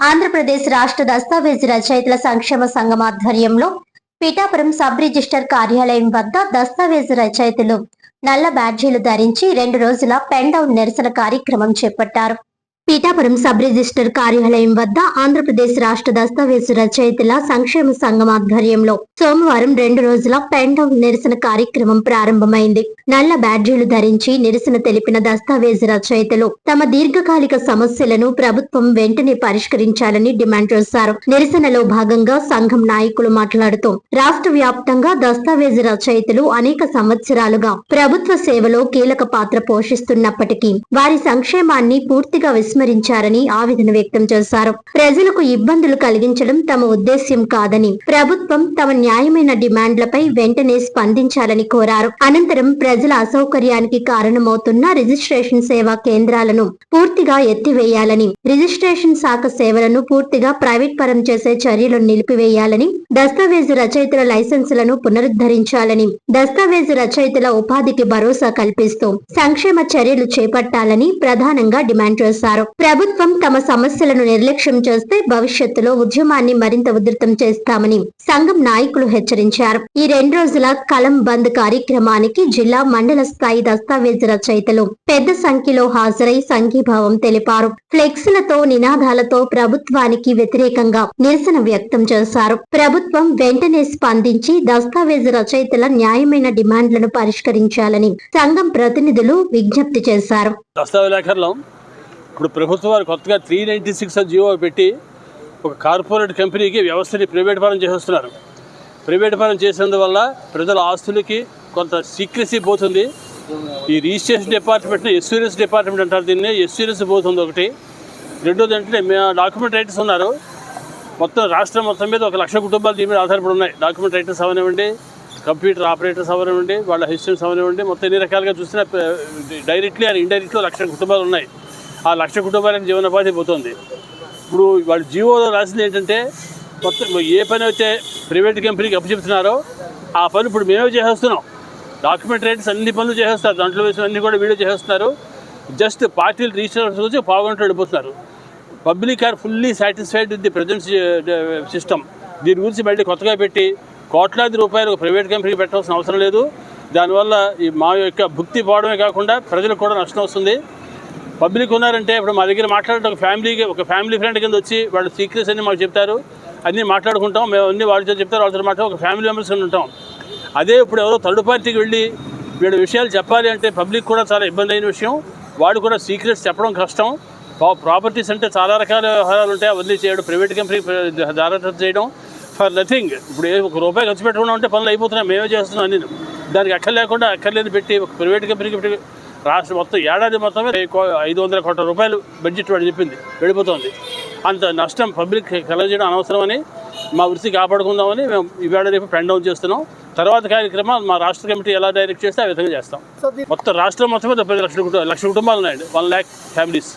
ఆంధ్రప్రదేశ్ రాష్ట్ర దస్తావేజు రచయితల సంక్షేమ సంఘం ఆధ్వర్యంలో పిఠాపురం సబ్ రిజిస్టర్ కార్యాలయం వద్ద దస్తావేజు రచయితలు నల్ల బ్యాడ్జీలు ధరించి 2 రోజుల పెన్ డౌన్ నిరసన కార్యక్రమం చేపట్టారు. పీఠాపురం సబ్ రిజిస్టర్ కార్యాలయం వద్ద ఆంధ్రప్రదేశ్ రాష్ట్ర దస్తావేజు రచయితల సంక్షేమ సంఘం ఆధ్వర్యంలో సోమవారం 2 రోజుల పెన్ డౌన్ నిరసన కార్యక్రమం ప్రారంభమైంది. నల్ల బ్యాడ్జీలు ధరించి నిరసన తెలిపిన దస్తావేజు రచయితలు తమ దీర్ఘకాలిక సమస్యలను ప్రభుత్వం వెంటనే పరిష్కరించాలని డిమాండ్ చేశారు. నిరసనలో భాగంగా సంఘం నాయకులు మాట్లాడుతూ రాష్ట్ర వ్యాప్తంగా దస్తావేజు రచయితలు అనేక సంవత్సరాలుగా ప్రభుత్వ సేవలో కీలక పాత్ర పోషిస్తున్నప్పటికీ వారి సంక్షేమాన్ని పూర్తిగా విస్మరించారని ఆవేదన వ్యక్తం చేశారు. ప్రజలకు ఇబ్బందులు కలిగించడం తమ ఉద్దేశ్యం కాదని ప్రభుత్వం తమ న్యాయమైన డిమాండ్లపై వెంటనే స్పందించాలని కోరారు. అనంతరం ప్రజల అసౌకర్యానికి కారణమవుతున్న రిజిస్ట్రేషన్ సేవా కేంద్రాలను పూర్తిగా ఎత్తివేయాలని, రిజిస్ట్రేషన్ శాఖ సేవలను పూర్తిగా ప్రైవేట్ పరం చేసే చర్యలను నిలిపివేయాలని, దస్తావేజు రచయితల లైసెన్సులను పునరుద్ధరించాలని, దస్తావేజు రచయితల ఉపాధికి భరోసా కల్పిస్తూ సంక్షేమ చర్యలు చేపట్టాలని ప్రధానంగా డిమాండ్ చేశారు. ప్రభుత్వం తమ సమస్యలను నిర్లక్ష్యం చేస్తే భవిష్యత్తులో ఉద్యమాన్ని మరింత ఉధృతం చేస్తామని సంఘం నాయకులు హెచ్చరించారు. ఈ 2 రోజుల కలం బంద్ కార్యక్రమానికి జిల్లా, మండల స్థాయి దస్తావేజు రచయితలు పెద్ద సంఖ్యలో హాజరై సంఘీభావం తెలిపారు. ఫ్లెక్సీలతో, నినాదాలతో ప్రభుత్వానికి వ్యతిరేకంగా నిరసన వ్యక్తం చేశారు. ప్రభుత్వం వెంటనే స్పందించి దస్తావేజు రచయితల న్యాయమైన డిమాండ్లను పరిష్కరించాలని సంఘం ప్రతినిధులు విజ్ఞప్తి చేశారు. ఇప్పుడు ప్రభుత్వం వారు కొత్తగా 396 జీవో పెట్టి ఒక కార్పొరేట్ కంపెనీకి వ్యవస్థని ప్రైవేట్ పరం చేసేస్తున్నారు. ప్రైవేట్ పరం చేసినందువల్ల ప్రజల ఆస్తులకి కొంత సీక్రెసీ పోతుంది. ఈ రిజిస్ట్రేషన్ డిపార్ట్మెంట్ని ఎస్యూరెన్స్ డిపార్ట్మెంట్ అంటారు, దీన్ని ఎస్యూరెన్స్ పోతుంది ఒకటి. రెండోది అంటే డాక్యుమెంట్ రైటర్స్ ఉన్నారు. మొత్తం రాష్ట్రం మొత్తం మీద 1 లక్ష కుటుంబాలు దీని మీద ఆధారపడి ఉన్నాయి. డాక్యుమెంట్ రైటర్స్ అవనివ్వండి, కంప్యూటర్ ఆపరేటర్స్ అవనివ్వండి, వాళ్ళ అసిస్టెంట్స్ అవనివ్వండి, మొత్తం ఎన్ని రకాలుగా చూసినా డైరెక్ట్లీ అండ్ ఇండైరెక్ట్లీ 1 లక్ష కుటుంబాలు ఉన్నాయి. ఆ 1 లక్ష కుటుంబాలకు జీవనోపాధి పోతుంది. ఇప్పుడు వాళ్ళు జీవోలో రాసింది ఏంటంటే మొత్తం ఏ పని అయితే ప్రైవేట్ కంపెనీకి అప్పచెప్తున్నారో ఆ పని ఇప్పుడు మేమే చేసేస్తున్నాం. డాక్యుమెంట్ రైటర్స్ అన్ని పనులు చేసేస్తారు, దాంట్లో వేసిన అన్ని కూడా వీడియో చేసేస్తున్నారు. జస్ట్ పార్టీలు రిజిస్టర్ వచ్చి పావుగంటలు వెళ్ళిపోతున్నారు. Public are fully satisfied with the present system. దీని గురించి మళ్ళీ కొత్తగా పెట్టి కోట్లాది రూపాయలు ప్రైవేట్ కంపెనీకి పెట్టాల్సిన అవసరం లేదు. దానివల్ల ఈ మా యొక్క భుక్తి పోవడమే కాకుండా ప్రజలకు కూడా నష్టం వస్తుంది. పబ్లిక్ ఉన్నారంటే ఇప్పుడు మా దగ్గర మాట్లాడే ఒక ఫ్యామిలీ ఫ్రెండ్ కింద వచ్చి వాళ్ళు సీక్రెట్స్ అన్నీ మాకు చెప్తారు, అన్నీ మాట్లాడుకుంటాం. మేము అన్నీ వాళ్ళతో చెప్తారు, వాళ్ళతో మాట్లాడి ఒక ఫ్యామిలీ మెంబర్స్ ఉంటాం. అదే ఇప్పుడు ఎవరో థర్డ్ పార్టీకి వెళ్ళి వీళ్ళ విషయాలు చెప్పాలి అంటే పబ్లిక్ కూడా చాలా ఇబ్బంది అయిన విషయం. వాడు కూడా సీక్రెట్స్ చెప్పడం కష్టం. ప్రాపర్టీస్ అంటే చాలా రకాల వ్యవహారాలు ఉంటాయి, అవన్నీ చేయడం, ప్రైవేట్ కంపెనీ దారాదత్తం చేయడం ఫర్ నథింగ్. ఇప్పుడు ₹1 ఖర్చు పెట్టకుండా ఉంటే పనులు అయిపోతున్నాయి, మేమే చేస్తున్నాం అన్ని. దానికి అక్కర్లేని పెట్టి ఒక ప్రైవేట్ కంపెనీకి పెట్టి రాష్ట్రం మొత్తం ఏడాది మొత్తమే 500 కోట్ల రూపాయలు బడ్జెట్ వాడు చెప్పింది వెళ్ళిపోతుంది. అంత నష్టం పబ్లిక్ కలగజేయడం అనవసరమని మా వృత్తి కాపాడుకుందామని మేము ఇవాళ రేపు పెన్ డౌన్ చేస్తున్నాం. తర్వాత కార్యక్రమం మా రాష్ట్ర కమిటీ ఎలా డైరెక్ట్ చేస్తే ఆ విధంగా చేస్తాం. మొత్తం రాష్ట్రం మొత్తం మీద 10 లక్షల కుటుంబాలు ఉన్నాయండి, 1 lakh ఫ్యామిలీస్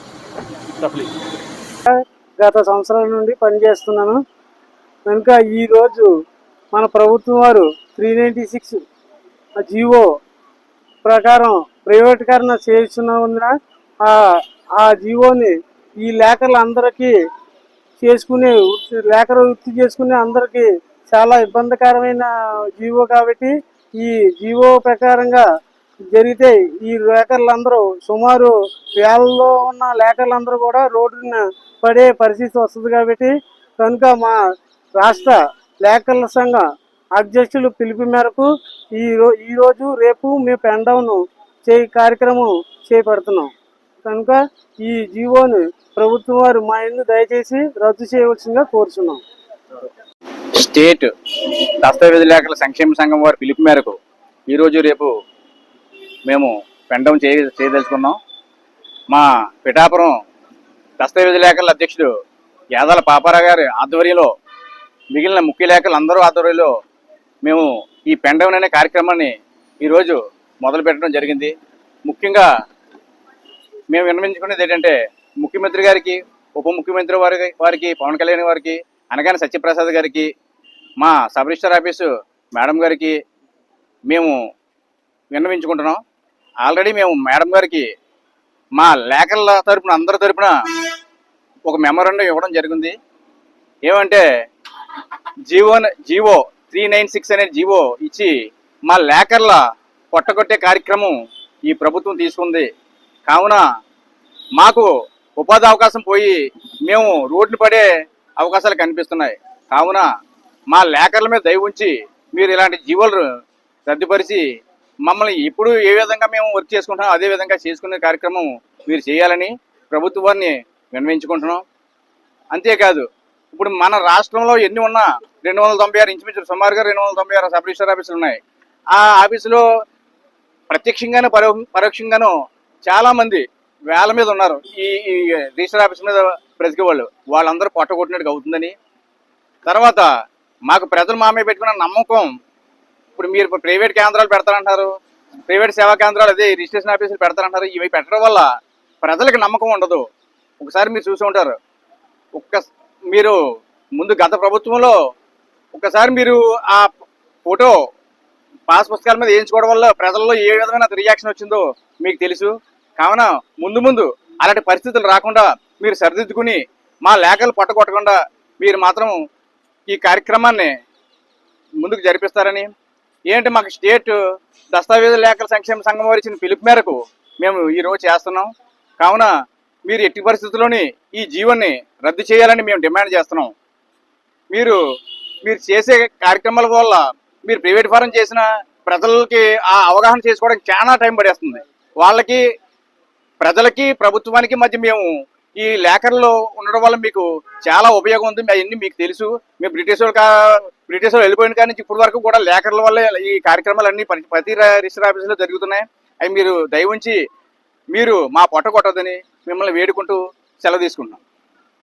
రఫ్లీ. గత సంవత్సరాల నుండి పనిచేస్తున్నాను కనుక ఈరోజు మన ప్రభుత్వం వారు 396 జీవో ప్రకారం ప్రైవేటీకరణ చేస్తున్నందున ఆ జీవోని ఈ లేఖలందరికీ లేఖలు వృత్తి చేసుకునే అందరికీ చాలా ఇబ్బందికరమైన జీవో కాబట్టి ఈ జీవో ప్రకారంగా జరిగితే ఈ లేఖలందరూ సుమారు వేలలో ఉన్న లేఖలందరూ కూడా రోడ్డున పడే పరిస్థితి వస్తుంది. కాబట్టి కనుక మా రాష్ట్ర లేఖల సంఘం అధ్యక్షులు పిలుపు మేరకు ఈరోజు రేపు మేము పెన్ డౌన్ కార్యక్రమం చేపడుతున్నాం. కనుక ఈ జీవోను ప్రభుత్వం వారు మా ఇందు దయచేసి రద్దు చేయవలసిందిగా కోరుతున్నాం. స్టేట్ దస్తావేజు లేఖల సంక్షేమ సంఘం వారి పిలుపు మేరకు ఈరోజు రేపు మేము పెన్ డౌన్ చేయదలుచుకున్నాం. మా పిఠాపురం దస్తావేజు లేఖల అధ్యక్షుడు యాదాల పాపారావు గారి ఆధ్వర్యంలో, మిగిలిన ముఖ్య లేఖలు అందరూ ఆధ్వర్యంలో మేము ఈ పెన్ డౌన్ అనే కార్యక్రమాన్ని ఈరోజు మొదలు పెట్టడం జరిగింది. ముఖ్యంగా మేము విన్నవించుకునేది ఏంటంటే ముఖ్యమంత్రి గారికి, ఉప ముఖ్యమంత్రి వారికి పవన్ కళ్యాణ్ వారికి, అనగాని సత్యప్రసాద్ గారికి, మా సబ్ రిజిస్టర్ ఆఫీసు మేడం గారికి మేము విన్నవించుకుంటున్నాం. ఆల్రెడీ మేము మేడం గారికి మా లేఖల తరపున అందరి తరపున ఒక మెమోరాండం ఇవ్వడం జరిగింది. ఏమంటే జీవో 396 అనే జీవో ఇచ్చి మా లేకర్ల పొట్టగొట్టే కార్యక్రమం ఈ ప్రభుత్వం తీసుకుంది. కావున మాకు ఉపాధి అవకాశం పోయి మేము రోడ్లు పడే అవకాశాలు కనిపిస్తున్నాయి. కావున మా లేకర్ల మీద దయ ఉంచి మీరు ఇలాంటి జీవోలు రద్దుపరిచి మమ్మల్ని ఇప్పుడు ఏ విధంగా మేము వర్క్ చేసుకుంటున్నాం అదే విధంగా చేసుకునే కార్యక్రమం మీరు చేయాలని ప్రభుత్వాన్ని విన్నవించుకుంటున్నాం. అంతేకాదు ఇప్పుడు మన రాష్ట్రంలో ఎన్ని ఉన్నా 296 ఇంచుమించు సుమారుగా 296 సబ్ రిజిస్టర్ ఆఫీసులు ఉన్నాయి. ఆ ఆఫీసులో ప్రత్యక్షంగాను పరోక్షంగాను చాలా మంది వేల మీద ఉన్నారు. ఈ రిజిస్టర్ ఆఫీస్ మీద బ్రతికే వాళ్ళందరూ పొట్టగొట్టినట్టుగా అవుతుందని. తర్వాత మాకు ప్రజలు మా మీద పెట్టుకున్న నమ్మకం, ఇప్పుడు మీరు ప్రైవేట్ కేంద్రాలు పెడతారంటారు, ప్రైవేట్ సేవా కేంద్రాలు అదే రిజిస్ట్రేషన్ ఆఫీసులు పెడతారంటారు. ఇవి పెట్టడం వల్ల ప్రజలకు నమ్మకం ఉండదు. ఒకసారి మీరు చూసి ఉంటారు. మీరు ముందు గత ప్రభుత్వంలో ఒకసారి మీరు ఆ ఫోటో పాస్ పుస్తకాల మీద వేయించుకోవడం వల్ల ప్రజల్లో ఏ విధమైన రియాక్షన్ వచ్చిందో మీకు తెలుసు. కావున ముందు అలాంటి పరిస్థితులు రాకుండా మీరు సరిదిద్దుకుని మా లేఖలు పట్టగొట్టకుండా మీరు మాత్రం ఈ కార్యక్రమాన్ని ముందుకు జరిపిస్తారని. ఏంటి మాకు స్టేట్ దస్తావేజు లేఖల సంక్షేమ సంఘం వారు ఇచ్చిన పిలుపు మేరకు మేము ఈరోజు చేస్తున్నాం. కావున మీరు ఎట్టి పరిస్థితుల్లోని ఈ జీవోని రద్దు చేయాలని మేము డిమాండ్ చేస్తున్నాం. మీరు చేసే కార్యక్రమాల వల్ల మీరు ప్రైవేట్ ఫారం చేసిన ప్రజలకి ఆ అవగాహన చేసుకోవడానికి చాలా టైం పడేస్తుంది. వాళ్ళకి ప్రజలకి ప్రభుత్వానికి మధ్య మేము ఈ లేఖల్లో ఉండడం వల్ల మీకు చాలా ఉపయోగం ఉంది. అవన్నీ మీకు తెలుసు. మేము బ్రిటిష్ వాళ్ళు వెళ్ళిపోయిన కానీ నుంచి ఇప్పటి వరకు కూడా లేఖల వల్ల ఈ కార్యక్రమాలన్నీ ప్రతి రిజిస్టర్ ఆఫీసులో జరుగుతున్నాయి. అవి మీరు దయ ఉంచి మీరు మా పొట్ట కొట్టదని మిమ్మల్ని వేడుకుంటూ సెలవు తీసుకుంటున్నాం.